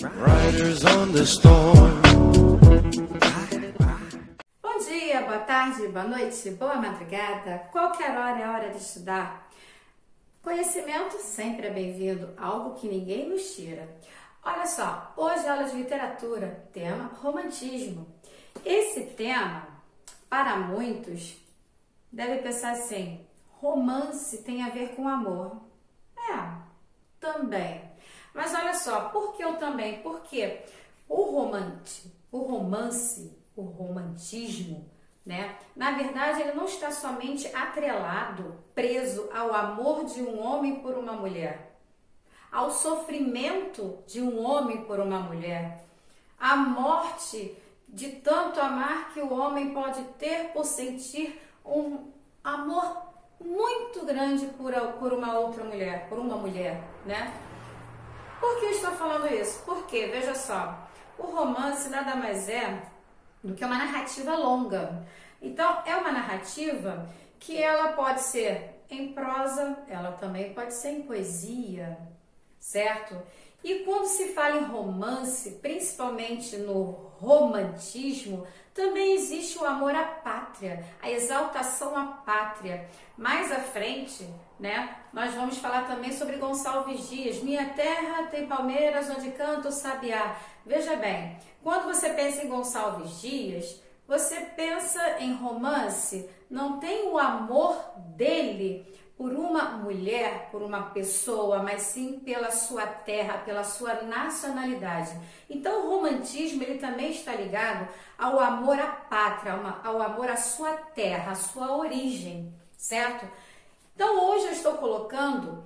Riders on the storm. Bom dia, boa tarde, boa noite, boa madrugada. Qualquer hora é hora de estudar. Conhecimento sempre é bem-vindo, algo que ninguém nos tira. Olha só, hoje aula de literatura, tema romantismo. Esse tema, para muitos, deve pensar assim, romance tem a ver com amor. Também. Mas olha só, por que eu também? Porque o romantismo, né? Na verdade, ele não está somente atrelado, preso ao amor de um homem por uma mulher, ao sofrimento de um homem por uma mulher, à morte de tanto amar que o homem pode ter por sentir um amor muito grande por uma outra mulher, por uma mulher, né? Por que eu estou falando isso? Porque, veja só, o romance nada mais é do que uma narrativa longa. Então, é uma narrativa que ela pode ser em prosa, ela também pode ser em poesia, certo? E quando se fala em romance, principalmente no romantismo, também existe o amor à pátria, a exaltação à pátria. Mais à frente, né, nós vamos falar também sobre Gonçalves Dias. Minha terra tem palmeiras onde canta o sabiá. Veja bem, quando você pensa em Gonçalves Dias, você pensa em romance, não tem o amor dele por uma mulher, por uma pessoa, mas sim pela sua terra, pela sua nacionalidade. Então o romantismo ele também está ligado ao amor à pátria, ao amor à sua terra, à sua origem, certo? Então hoje eu estou colocando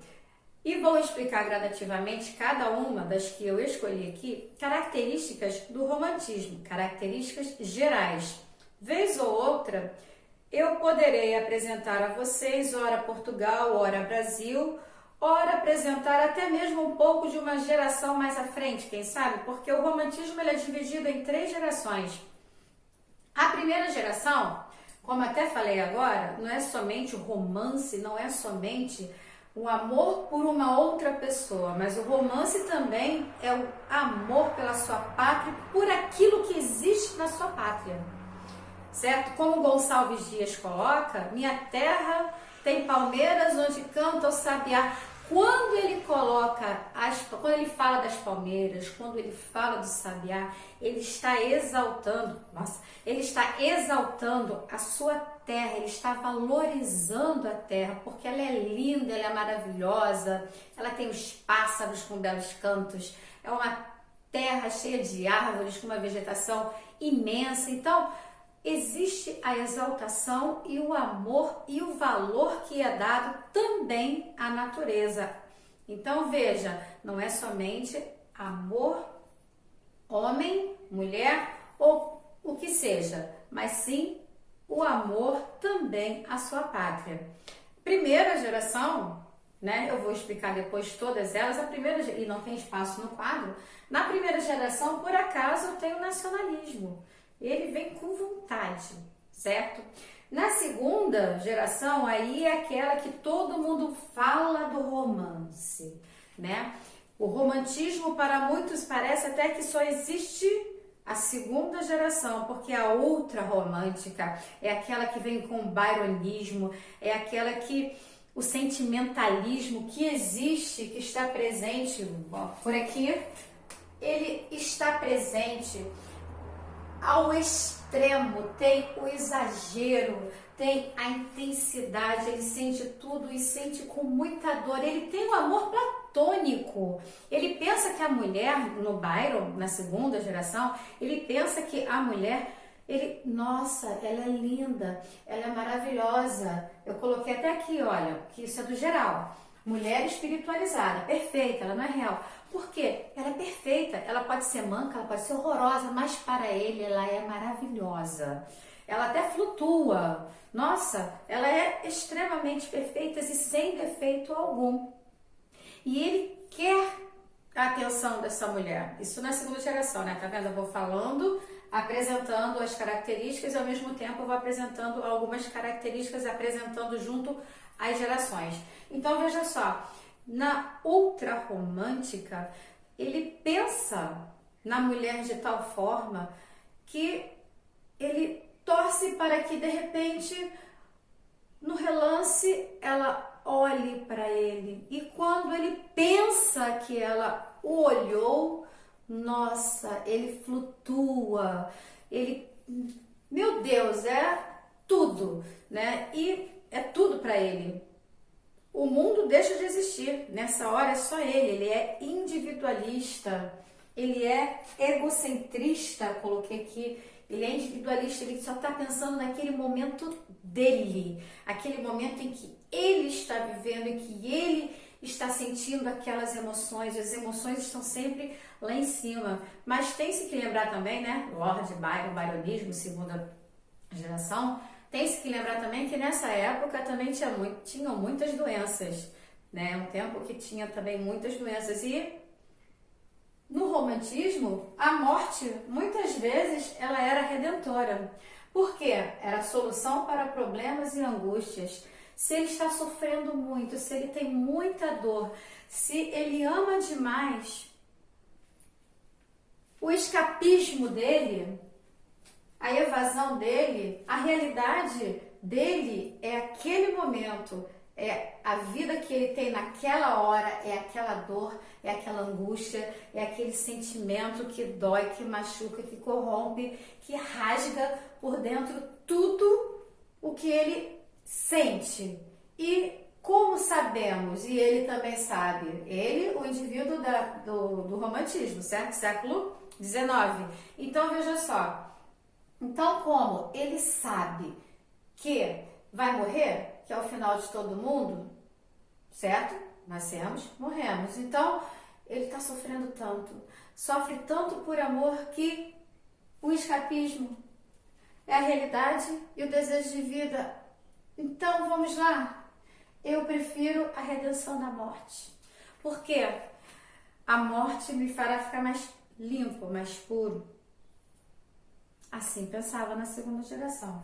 e vou explicar gradativamente cada uma das que eu escolhi aqui, características do romantismo, características gerais. Vez ou outra, eu poderei apresentar a vocês, ora Portugal, ora Brasil, ora apresentar até mesmo um pouco de uma geração mais à frente, quem sabe? Porque o romantismo ele é dividido em 3 gerações. A primeira geração, como até falei agora, não é somente o romance, não é somente o amor por uma outra pessoa, mas o romance também é o amor pela sua pátria, por aquilo que existe na sua pátria. Certo? Como Gonçalves Dias coloca, minha terra tem palmeiras onde canta o sabiá. Quando ele quando ele fala das palmeiras, quando ele fala do sabiá, ele está exaltando, ele está exaltando a sua terra, ele está valorizando a terra, porque ela é linda, ela é maravilhosa, ela tem os pássaros com belos cantos, é uma terra cheia de árvores, com uma vegetação imensa. Então, existe a exaltação e o amor e o valor que é dado também à natureza. Então veja, não é somente amor, homem, mulher ou o que seja, mas sim o amor também à sua pátria. Primeira geração, né? Eu vou explicar depois todas elas. E não tem espaço no quadro. Na primeira geração, por acaso, tem o nacionalismo. Ele vem com vontade, certo? Na segunda geração, aí é aquela que todo mundo fala do romance, né? O romantismo para muitos parece até que só existe a segunda geração, porque a outra romântica é aquela que vem com o byronismo, é aquela que o sentimentalismo que existe, que está presente, por aqui, ele está presente ao extremo, tem o exagero, tem a intensidade, ele sente tudo e sente com muita dor, ele tem um amor platônico, ele pensa que a mulher, no Byron, na segunda geração, ele pensa que a mulher, nossa, ela é linda, ela é maravilhosa, eu coloquei até aqui, olha, que isso é do geral, mulher espiritualizada, perfeita, ela não é real. Por quê? Ela é perfeita, ela pode ser manca, ela pode ser horrorosa, mas para ele ela é maravilhosa. Ela até flutua. Nossa, ela é extremamente perfeita e sem defeito algum. E ele quer a atenção dessa mulher. Isso na segunda geração, né? Tá vendo? Eu vou falando, apresentando as características e ao mesmo tempo eu vou apresentando algumas características, apresentando junto as gerações. Então veja só, na ultra romântica, ele pensa pensa na mulher de tal forma que ele torce para que de repente no relance ela olhe para ele, e quando ele pensa que ela o olhou, nossa, ele flutua, ele, meu Deus, é tudo, né? E é tudo para ele. O mundo deixa de existir, nessa hora é só ele é individualista, ele é egocentrista, coloquei aqui, ele é individualista, ele só está pensando naquele momento dele, aquele momento em que ele está vivendo, em que ele está sentindo aquelas emoções, as emoções estão sempre lá em cima. Mas tem-se que lembrar também, né, Lord Byron, Byronismo, segunda geração, tem-se que lembrar também que nessa época também tinham muitas doenças, né, um tempo que tinha também muitas doenças, e no romantismo, a morte, muitas vezes, ela era redentora. Por quê? Era a solução para problemas e angústias. Se ele está sofrendo muito, se ele tem muita dor, se ele ama demais, o escapismo dele, a evasão dele, a realidade dele é aquele momento, é a vida que ele tem naquela hora, é aquela dor, é aquela angústia, é aquele sentimento que dói, que machuca, que corrompe, que rasga por dentro tudo o que ele sente. E como sabemos, e ele também sabe, ele, o indivíduo do romantismo, certo? Século XIX. Então, veja só. Então, como ele sabe que vai morrer, que é o final de todo mundo, certo? Nascemos, morremos. Então, ele está sofrendo tanto, sofre tanto por amor que o escapismo é a realidade e o desejo de vida. Então, vamos lá. Eu prefiro a redenção da morte. Por quê? A morte me fará ficar mais limpo, mais puro. Assim pensava na segunda geração.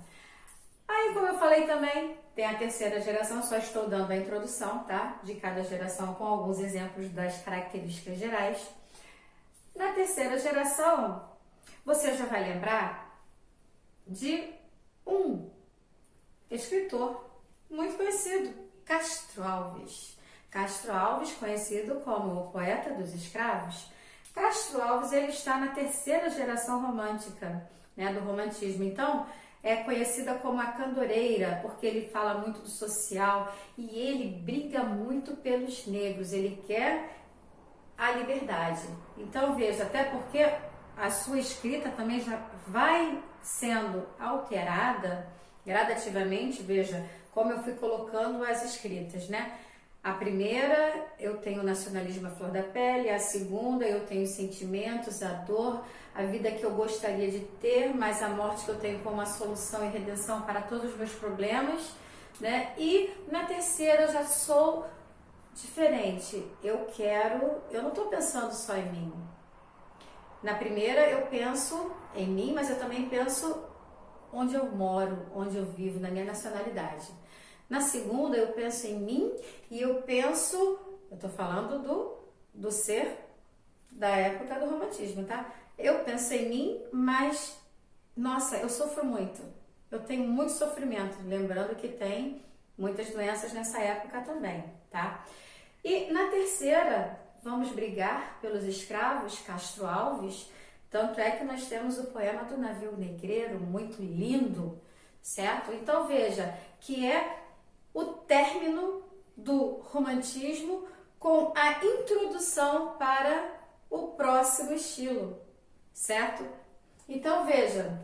Aí, como eu falei também, tem a terceira geração, só estou dando a introdução, tá? De cada geração com alguns exemplos das características gerais. Na terceira geração, você já vai lembrar de um escritor muito conhecido, Castro Alves. Castro Alves, conhecido como o poeta dos escravos. Castro Alves, ele está na terceira geração romântica, né, do romantismo. Então, é conhecida como a candoreira, porque ele fala muito do social e ele briga muito pelos negros, ele quer a liberdade. Então, veja, até porque a sua escrita também já vai sendo alterada gradativamente, veja como eu fui colocando as escritas, né? A primeira, eu tenho o nacionalismo à flor da pele. A segunda, eu tenho os sentimentos, a dor, a vida que eu gostaria de ter, mas a morte que eu tenho como a solução e redenção para todos os meus problemas, né? E na terceira, eu já sou diferente. Eu não estou pensando só em mim. Na primeira, eu penso em mim, mas eu também penso onde eu moro, onde eu vivo, na minha nacionalidade. Na segunda, eu penso em mim e eu estou falando do ser da época do romantismo, tá? Eu penso em mim, mas, nossa, eu sofro muito. Eu tenho muito sofrimento, lembrando que tem muitas doenças nessa época também, tá? E na terceira, vamos brigar pelos escravos, Castro Alves. Tanto é que nós temos o poema do Navio Negreiro, muito lindo, certo? Então, veja, que é o término do romantismo com a introdução para o próximo estilo, certo? Então, veja,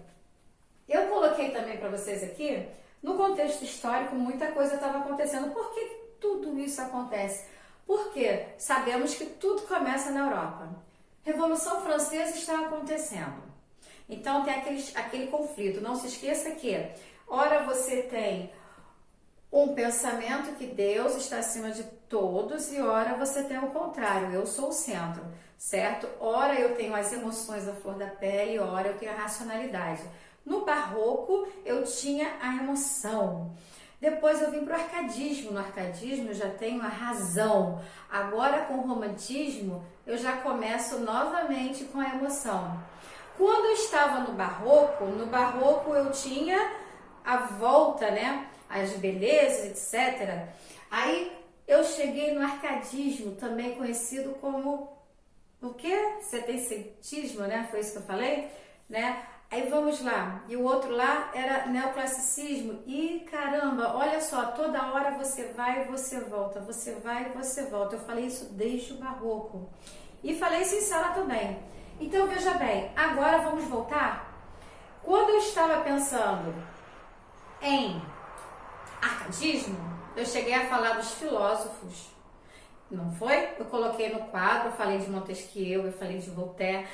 eu coloquei também para vocês aqui, no contexto histórico, muita coisa estava acontecendo. Por que tudo isso acontece? Porque sabemos que tudo começa na Europa. Revolução Francesa está acontecendo. Então, tem aquele conflito. Não se esqueça que, ora você tem um pensamento que Deus está acima de todos e ora você tem o contrário, eu sou o centro, certo? Ora eu tenho as emoções à flor da pele, ora eu tenho a racionalidade. No barroco eu tinha a emoção. Depois eu vim para o arcadismo. No arcadismo eu já tenho a razão. Agora com o romantismo eu já começo novamente com a emoção. Quando eu estava no barroco eu tinha a volta, né? As belezas, etc. Aí eu cheguei no arcadismo, também conhecido como o quê? Setencentismo, né? Foi isso que eu falei, né? Aí vamos lá. E o outro lá era neoclassicismo. E caramba, olha só, toda hora você vai e você volta, você vai e você volta. Eu falei isso desde o barroco. E falei isso em sala também. Então veja bem, agora vamos voltar. Quando eu estava pensando em arcadismo, eu cheguei a falar dos filósofos. Não foi? Eu coloquei no quadro, eu falei de Montesquieu, eu falei de Voltaire,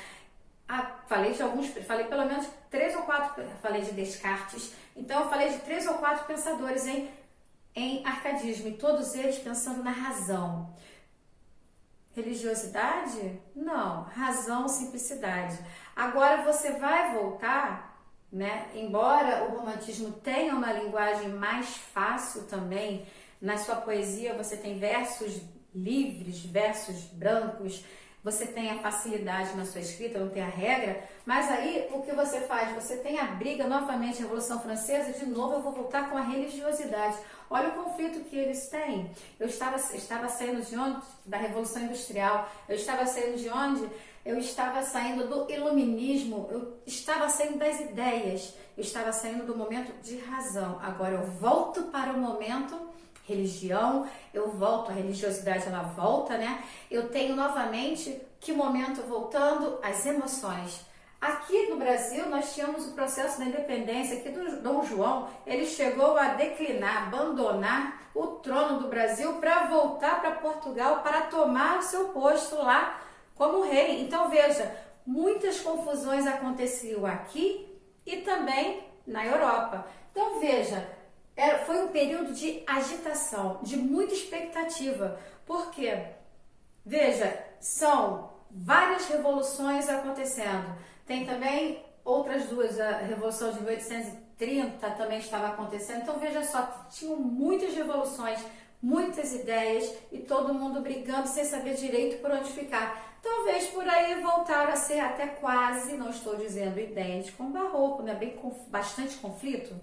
falei de alguns, falei pelo menos 3 ou 4, falei de Descartes. Então eu falei de 3 ou 4 pensadores em arcadismo, e todos eles pensando na razão. Religiosidade? Não. Razão, simplicidade. Agora você vai voltar, né? Embora o romantismo tenha uma linguagem mais fácil também, na sua poesia você tem versos livres, versos brancos, você tem a facilidade na sua escrita, não tem a regra, mas aí o que você faz? Você tem a briga, novamente, a Revolução Francesa, de novo eu vou voltar com a religiosidade. Olha o conflito que eles têm. Eu estava saindo de onde? Da Revolução Industrial. Eu estava saindo de onde? Eu estava saindo do iluminismo, eu estava saindo das ideias, eu estava saindo do momento de razão. Agora eu volto para o momento religião, eu volto, a religiosidade ela volta, né? Eu tenho novamente, que momento voltando? As emoções. Aqui no Brasil nós tínhamos o processo da independência, que do Dom João, ele chegou a declinar, abandonar o trono do Brasil para voltar para Portugal, para tomar o seu posto lá como rei. Então veja, muitas confusões aconteciam aqui e também na Europa. Então veja, foi um período de agitação, de muita expectativa, porque, veja, são várias revoluções acontecendo. Tem também outras duas, a Revolução de 1830 também estava acontecendo. Então, veja só, tinham muitas revoluções, muitas ideias e todo mundo brigando sem saber direito por onde ficar. Talvez por aí voltar a ser até quase, não estou dizendo idêntico, com o barroco, né? Bastante conflito.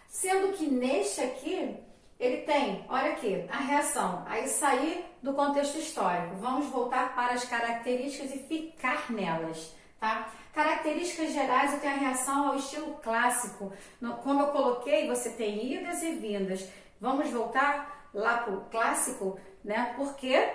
Sendo que neste aqui, ele tem, olha aqui, a reação. Aí sair do contexto histórico. Vamos voltar para as características e ficar nelas, tá? Características gerais, eu tenho a reação ao estilo clássico. Como eu coloquei, você tem idas e vindas. Vamos voltar lá para o clássico, né? Porque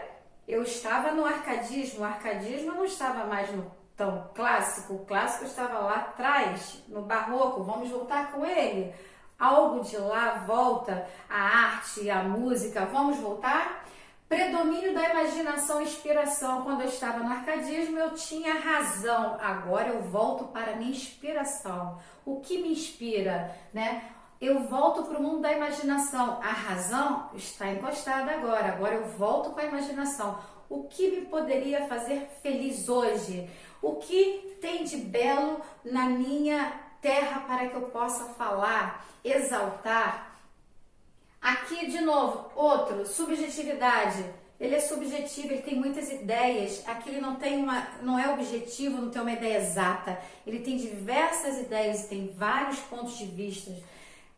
eu estava no arcadismo. O arcadismo não estava mais no tão clássico. O clássico estava lá atrás, no barroco. Vamos voltar com ele. Algo de lá volta, a arte, a música, vamos voltar? Predomínio da imaginação e inspiração. Quando eu estava no arcadismo, eu tinha razão. Agora eu volto para a minha inspiração. O que me inspira, né? Eu volto para o mundo da imaginação. A razão está encostada agora. Agora eu volto com a imaginação. O que me poderia fazer feliz hoje? O que tem de belo na minha terra para que eu possa falar, exaltar? Aqui, de novo, outro, subjetividade. Ele é subjetivo, ele tem muitas ideias. Aqui ele não é objetivo, não tem uma ideia exata. Ele tem diversas ideias, tem vários pontos de vista.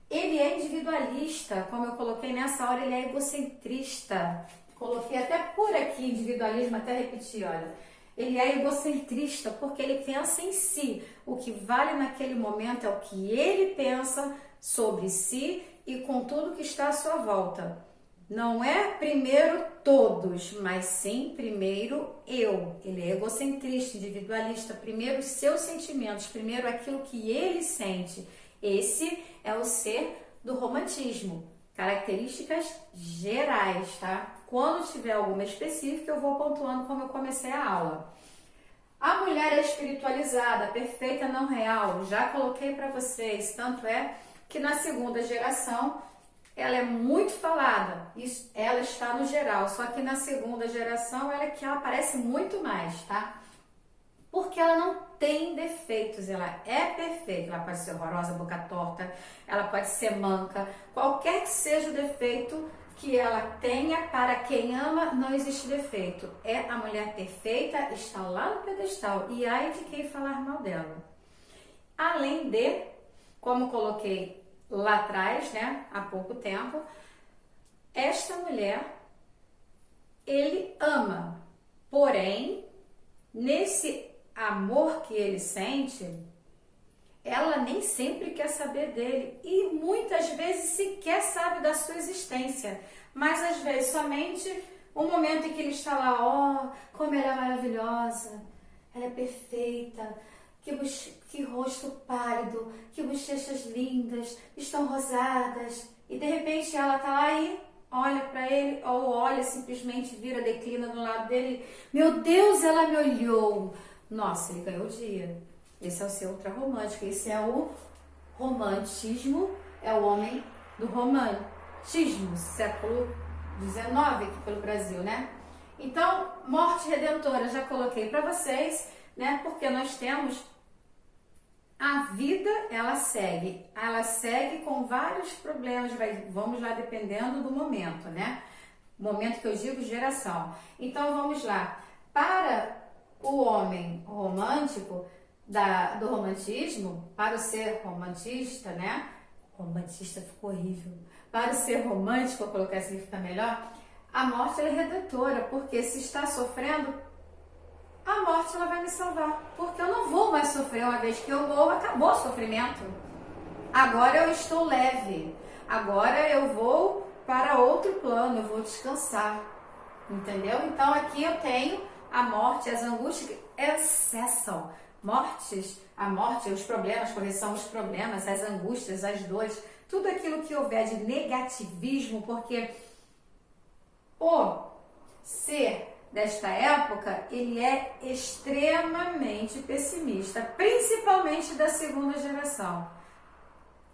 Ele é individualista, como eu coloquei nessa hora, ele é egocentrista. Coloquei até por aqui individualismo, até repetir, olha. Ele é egocentrista porque ele pensa em si. O que vale naquele momento é o que ele pensa sobre si e com tudo que está à sua volta. Não é primeiro todos, mas sim primeiro eu. Ele é egocentrista, individualista. Primeiro os seus sentimentos, primeiro aquilo que ele sente. Esse é o ser do romantismo. Características gerais, tá? Quando tiver alguma específica, eu vou pontuando como eu comecei a aula. A mulher é espiritualizada, perfeita, não real. Já coloquei para vocês. Tanto é que na segunda geração, ela é muito falada. Isso, ela está no geral. Só que na segunda geração, ela é que ela aparece muito mais, tá? Porque ela não não tem defeitos, ela é perfeita. Ela pode ser horrorosa, boca torta, ela pode ser manca, qualquer que seja o defeito que ela tenha, para quem ama, não existe defeito. É a mulher perfeita, está lá no pedestal, e ai de quem falar mal dela. Além de, como coloquei lá atrás, né, há pouco tempo, esta mulher, ele ama, porém, nesse amor que ele sente, ela nem sempre quer saber dele e muitas vezes sequer sabe da sua existência, mas às vezes somente o momento em que ele está lá, ó, como ela é maravilhosa, ela é perfeita, que rosto pálido, que bochechas lindas, estão rosadas, e de repente ela está lá e olha para ele, ou olha, simplesmente vira, declina do lado dele, meu Deus, ela me olhou. Nossa, ele ganhou o dia. Esse é o seu ultrarromântico, esse é o romantismo, é o homem do romantismo, século XIX aqui pelo Brasil, né? Então, morte redentora, já coloquei para vocês, né? Porque nós temos a vida, ela segue com vários problemas, vamos lá, dependendo do momento, né? Momento que eu digo geração. Então, vamos lá. Para o homem romântico, do romantismo, para o ser romantista, né? Romantista ficou horrível. Para o ser romântico, vou colocar assim que fica melhor, a morte ela é redentora, porque se está sofrendo, a morte ela vai me salvar, porque eu não vou mais sofrer. Uma vez que eu morro, acabou o sofrimento. Agora eu estou leve, agora eu vou para outro plano, eu vou descansar, entendeu? Então aqui eu tenho a morte, as angústias que cessam. A morte, os problemas, correção os problemas, as angústias, as dores, tudo aquilo que houver de negativismo, porque o ser desta época, ele é extremamente pessimista, principalmente da segunda geração.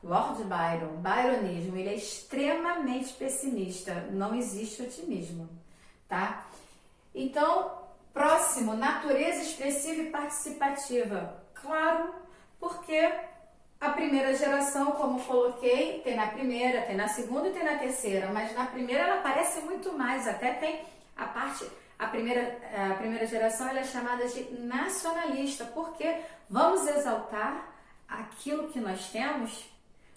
Lord Byron, byronismo, ele é extremamente pessimista, não existe otimismo, tá? Então, próximo, natureza expressiva e participativa. Claro, porque a primeira geração, como coloquei, tem na primeira, tem na segunda e tem na terceira, mas na primeira ela aparece muito mais, até tem a primeira geração ela é chamada de nacionalista, porque vamos exaltar aquilo que nós temos,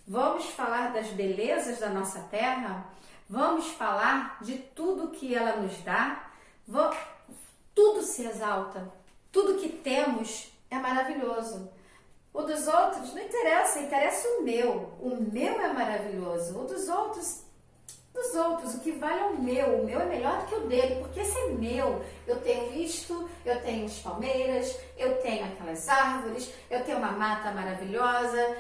vamos falar das belezas da nossa terra, vamos falar de tudo que ela nos dá, tudo se exalta, tudo que temos é maravilhoso. O dos outros não interessa, interessa o meu é maravilhoso, o dos outros, o que vale é o meu é melhor do que o dele, porque esse é meu, eu tenho isto, eu tenho as palmeiras, eu tenho aquelas árvores, eu tenho uma mata maravilhosa,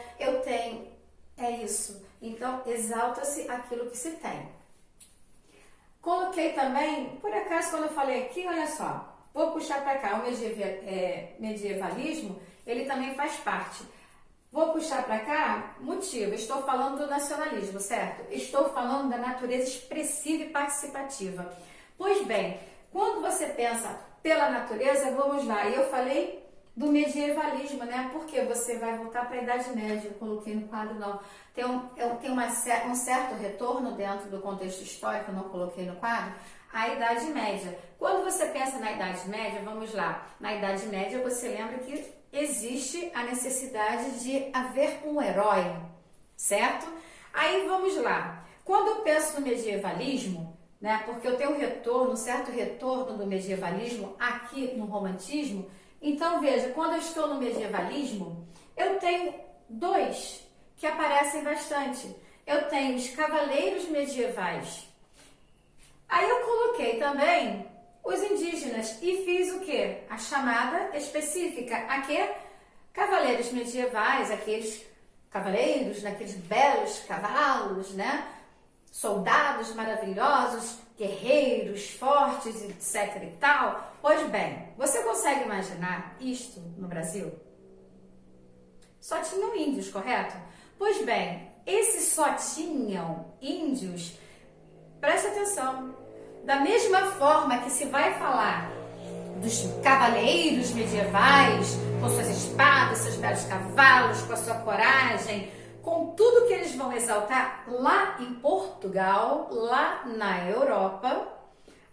é isso, então exalta-se aquilo que se tem. Coloquei também, por acaso quando eu falei aqui, olha só, vou puxar para cá, o medievalismo, ele também faz parte. Vou puxar para cá, motivo, estou falando do nacionalismo, certo? Estou falando da natureza expressiva e participativa. Pois bem, quando você pensa pela natureza, vamos lá, eu falei do medievalismo, né? Porque você vai voltar para a Idade Média, eu coloquei no quadro não. Tem um certo retorno dentro do contexto histórico, não coloquei no quadro, a Idade Média. Quando você pensa na Idade Média, vamos lá, na Idade Média você lembra que existe a necessidade de haver um herói, certo? Aí vamos lá, quando eu penso no medievalismo, né, porque eu tenho um certo retorno do medievalismo aqui no romantismo, então veja, quando eu estou no medievalismo, eu tenho dois que aparecem bastante. Eu tenho os cavaleiros medievais. Aí eu coloquei também os indígenas e fiz o quê? A chamada específica. Aqui, cavaleiros medievais, aqueles cavaleiros, naqueles belos cavalos, né? Soldados maravilhosos, guerreiros fortes, etc e tal. Pois bem, você consegue imaginar isto no Brasil? Só tinham índios, correto? Pois bem, esses só tinham índios, presta atenção, da mesma forma que se vai falar dos cavaleiros medievais, com suas espadas, seus belos cavalos, com a sua coragem, com tudo que eles vão exaltar lá em Portugal, lá na Europa.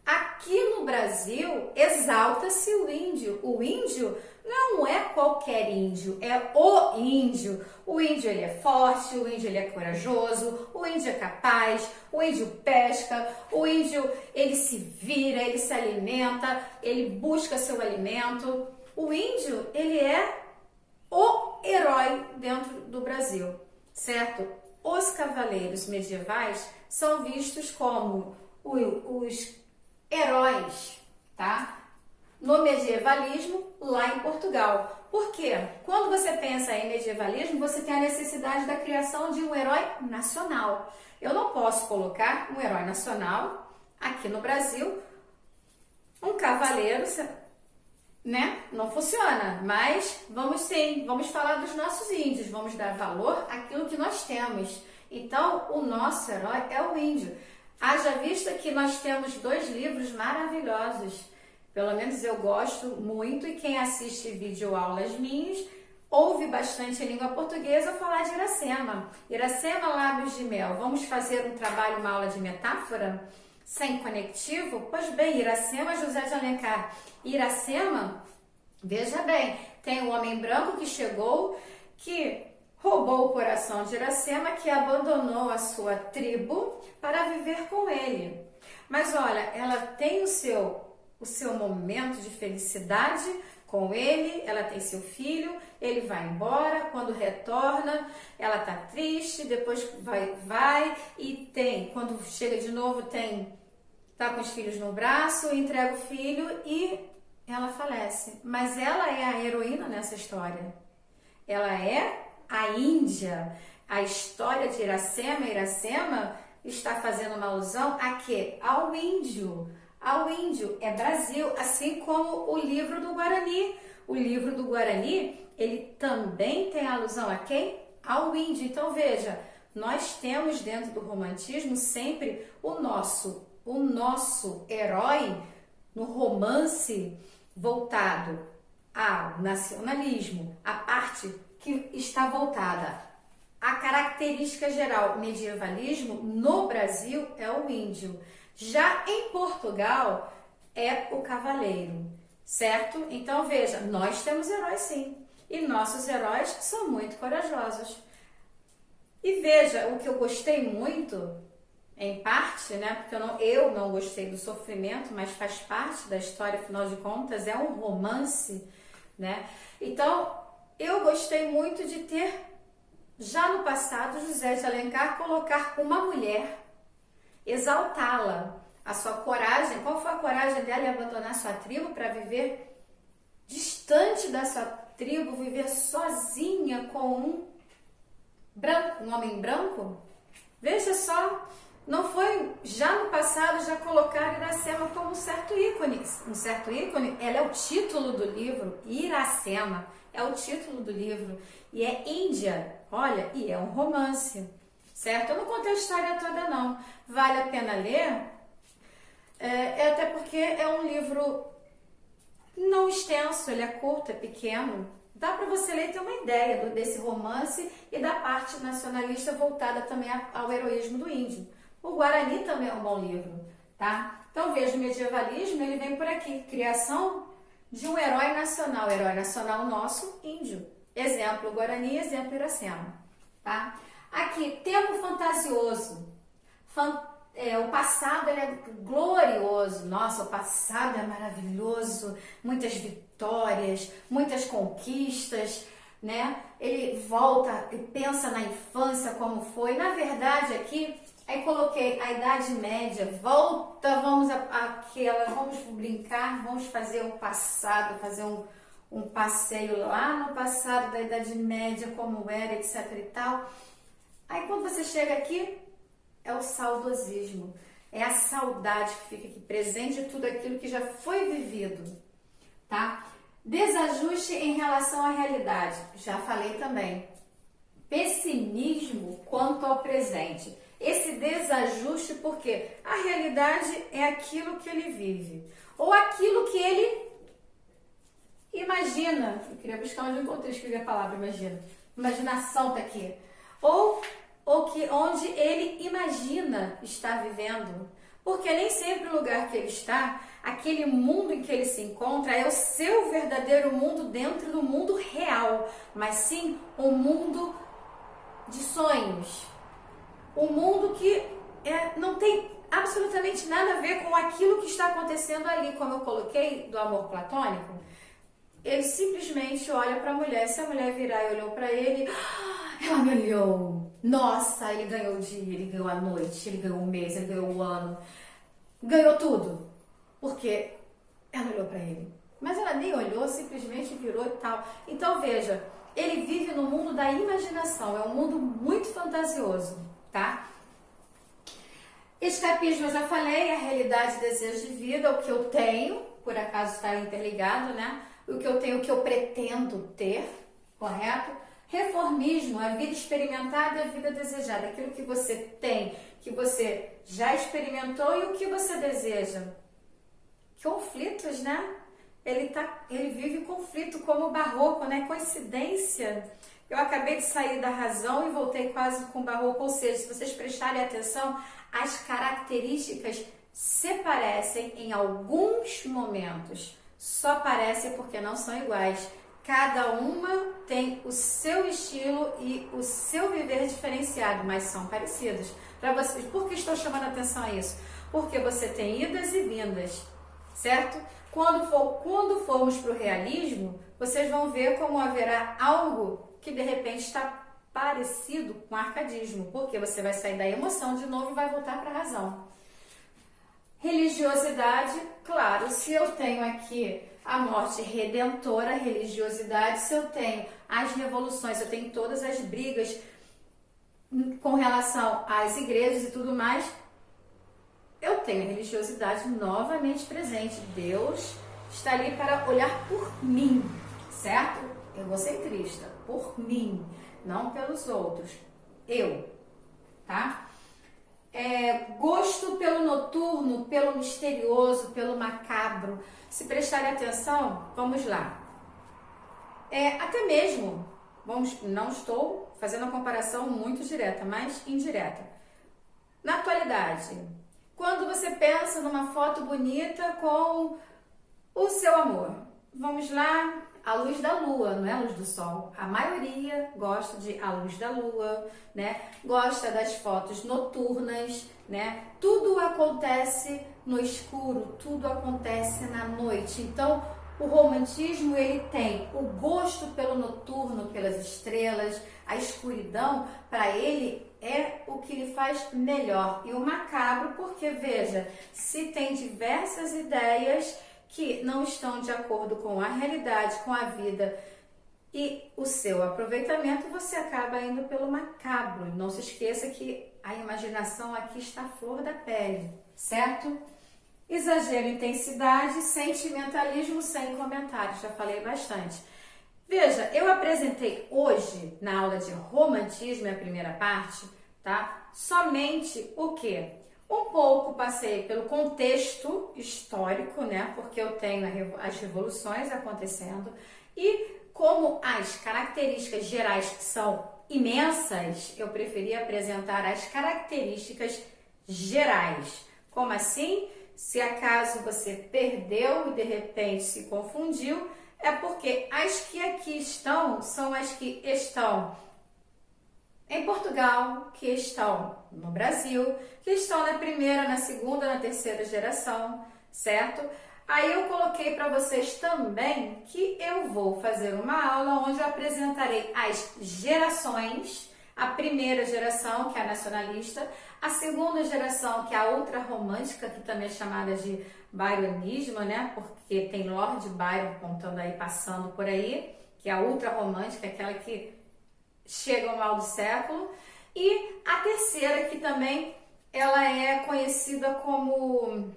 Aqui no Brasil, exalta-se o índio. O índio não é qualquer índio, é o índio. O índio ele é forte, o índio ele é corajoso, o índio é capaz, o índio pesca, o índio ele se vira, ele se alimenta, ele busca seu alimento. O índio ele é o herói dentro do Brasil, certo? Os cavaleiros medievais são vistos como os heróis, tá? No medievalismo, lá em Portugal. Por quê? Quando você pensa em medievalismo, você tem a necessidade da criação de um herói nacional. Eu não posso colocar um herói nacional aqui no Brasil, um cavaleiro, né? Não funciona, mas vamos sim, vamos falar dos nossos índios, vamos dar valor àquilo que nós temos. Então, o nosso herói é o índio. Haja vista que nós temos 2 livros maravilhosos, pelo menos eu gosto muito, e quem assiste videoaulas minhas ouve bastante em língua portuguesa falar de Iracema. Iracema, Lábios de Mel. Vamos fazer um trabalho, uma aula de metáfora? Sem conectivo? Pois bem, Iracema, José de Alencar. Iracema, veja bem, tem um homem branco que chegou, que roubou o coração de Iracema, que abandonou a sua tribo para viver com ele. Mas olha, ela tem o seu momento de felicidade com ele, ela tem seu filho, ele vai embora, quando retorna, ela tá triste, depois vai e quando chega de novo, tá com os filhos no braço, entrega o filho e ela falece. Mas ela é a heroína nessa história. Ela é a Índia. A história de Iracema. Iracema está fazendo uma alusão a quê? Ao índio. Ao índio. É Brasil, assim como o livro do Guarani. O livro do Guarani, ele também tem alusão a quem? Ao índio. Então veja, nós temos dentro do romantismo sempre o nosso herói no romance voltado ao nacionalismo, a parte que está voltada à característica geral medievalismo no Brasil é o índio. Já em Portugal é o cavaleiro, certo? Então veja, nós temos heróis sim, e nossos heróis são muito corajosos. E veja, o que eu gostei muito, em parte, né? Porque eu não gostei do sofrimento, mas faz parte da história, afinal de contas, é um romance, né? Então, eu gostei muito de ter, já no passado, José de Alencar colocar uma mulher, exaltá-la, a sua coragem. Qual foi a coragem dela em abandonar sua tribo para viver distante da sua tribo, viver sozinha com um homem branco? Veja só, não foi já no passado já colocar Iracema como um certo ícone? Um certo ícone, ela é o título do livro, Iracema. É o título do livro e é Índia, olha, e é um romance, certo? Eu não contei a história toda não, vale a pena ler, até porque é um livro não extenso, ele é curto, é pequeno, dá para você ler e ter uma ideia desse romance e da parte nacionalista voltada também ao heroísmo do índio. O Guarani também é um bom livro, tá? Então veja, o medievalismo ele vem por aqui, criação de um herói nacional nosso, índio. Exemplo Guarani, exemplo Iracema, tá? Aqui, tempo fantasioso. O passado ele é glorioso. Nossa, o passado é maravilhoso. Muitas vitórias, muitas conquistas, né? Ele volta e pensa na infância como foi. Na verdade, aqui, aí coloquei a Idade Média, vamos brincar, vamos fazer o passado, fazer um passeio lá no passado da Idade Média, como era, etc e tal. Aí quando você chega aqui, é o saudosismo, é a saudade que fica aqui presente de tudo aquilo que já foi vivido, tá? Desajuste em relação à realidade, já falei também. Pessimismo quanto ao presente. Esse desajuste porque a realidade é aquilo que ele vive, ou aquilo que ele imagina, eu queria buscar onde eu encontrei escrever a palavra imagina. Imaginação tá aqui. Ou onde ele imagina estar vivendo. Porque nem sempre o lugar que ele está, aquele mundo em que ele se encontra, é o seu verdadeiro mundo dentro do mundo real, mas sim um mundo de sonhos. Um mundo que não tem absolutamente nada a ver com aquilo que está acontecendo ali, como eu coloquei, do amor platônico. Ele simplesmente olha para a mulher. Se a mulher virar e olhou para ele, ela me olhou. Nossa, ele ganhou o dia, ele ganhou a noite, ele ganhou o mês, ele ganhou o ano. Ganhou tudo. Porque ela olhou para ele. Mas ela nem olhou, simplesmente virou e tal. Então veja, ele vive no mundo da imaginação. É um mundo muito fantasioso, tá? Escapismo eu já falei, a realidade e desejo de vida, o que eu tenho, por acaso está interligado, né? O que eu tenho, o que eu pretendo ter, correto? Reformismo, a vida experimentada e a vida desejada, aquilo que você tem, que você já experimentou e o que você deseja. Conflitos, né? Ele vive conflito como o barroco, né? Coincidência. Eu acabei de sair da razão e voltei quase com o barroco, ou seja, se vocês prestarem atenção, as características se parecem em alguns momentos. Só parecem porque não são iguais. Cada uma tem o seu estilo e o seu viver diferenciado, mas são parecidos. Para vocês, por que estou chamando a atenção a isso? Porque você tem idas e vindas, certo? Quando formos para o realismo, vocês vão ver como haverá algo que de repente está parecido com arcadismo, porque você vai sair da emoção de novo e vai voltar para a razão. Religiosidade, claro, se eu tenho aqui a morte redentora, religiosidade, se eu tenho as revoluções, eu tenho todas as brigas com relação às igrejas e tudo mais, eu tenho a religiosidade novamente presente. Deus está ali para olhar por mim, certo? Egocentrista, por mim, não pelos outros. Eu, tá? Gosto pelo noturno, pelo misterioso, pelo macabro. Se prestarem atenção, vamos lá. Até mesmo, não estou fazendo uma comparação muito direta, mas indireta. Na atualidade, quando você pensa numa foto bonita com o seu amor, vamos lá, a luz da lua, não é a luz do sol. A maioria gosta de a luz da lua, né? Gosta das fotos noturnas, né? Tudo acontece no escuro, tudo acontece na noite. Então, o romantismo, ele tem o gosto pelo noturno, pelas estrelas, a escuridão, para ele é o que lhe faz melhor. E o macabro, porque veja, se tem diversas ideias que não estão de acordo com a realidade, com a vida e o seu aproveitamento, você acaba indo pelo macabro. Não se esqueça que a imaginação aqui está à flor da pele, certo? Exagero, intensidade, sentimentalismo sem comentários, já falei bastante. Veja, eu apresentei hoje, na aula de romantismo, a primeira parte, tá? Somente o quê? Um pouco passei pelo contexto histórico, né? Porque eu tenho as revoluções acontecendo e como as características gerais são imensas, eu preferi apresentar as características gerais. Como assim? Se acaso você perdeu e de repente se confundiu, é porque as que aqui estão são as que estão em Portugal, que estão no Brasil, que estão na primeira, na segunda, na terceira geração, certo? Aí eu coloquei para vocês também que eu vou fazer uma aula onde eu apresentarei as gerações, a primeira geração, que é a nacionalista, a segunda geração, que é a ultrarromântica, que também é chamada de byronismo, né? Porque tem Lord Byron contando aí, passando por aí, que é a ultrarromântica, aquela que chega ao mal do século. E a terceira, que também ela é conhecida como...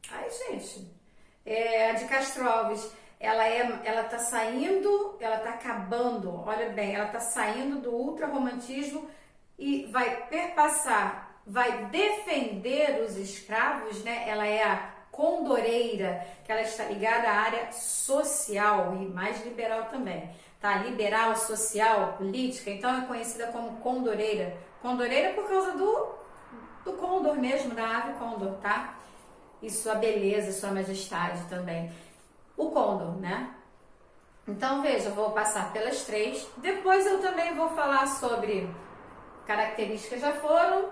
Ai, gente... a de Castro Alves. Ela tá saindo, ela tá acabando, olha bem, ela tá saindo do ultrarromantismo e vai perpassar, vai defender os escravos, né? Ela é a condoreira, que ela está ligada à área social e mais liberal também, tá? Liberal, social, política, então é conhecida como condoreira. Condoreira por causa do condor mesmo, da ave condor, tá? E sua beleza, sua majestade também. O condor, né? Então, veja, eu vou passar pelas três. Depois eu também vou falar sobre características, já foram.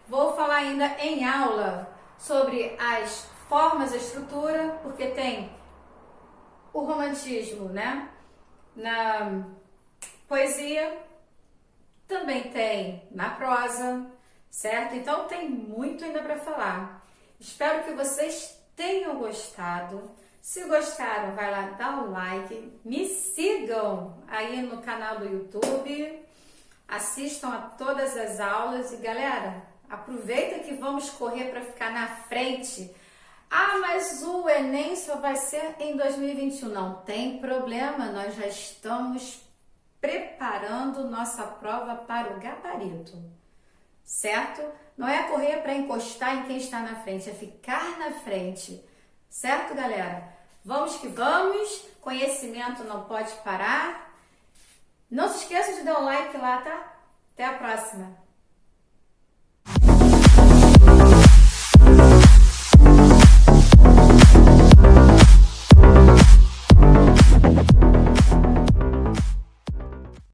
Vou falar ainda em aula sobre as formas, a estrutura, porque tem o romantismo, né? Na poesia, também tem na prosa, certo? Então tem muito ainda para falar. Espero que vocês tenham gostado. Se gostaram, vai lá dar um like, me sigam aí no canal do YouTube, assistam a todas as aulas e galera, aproveita que vamos correr para ficar na frente. Ah, mas o Enem só vai ser em 2021. Não tem problema, nós já estamos preparando nossa prova para o gabarito, certo? Não é correr para encostar em quem está na frente, é ficar na frente, certo, galera? Vamos que vamos, conhecimento não pode parar. Não se esqueça de dar um like lá, tá? Até a próxima!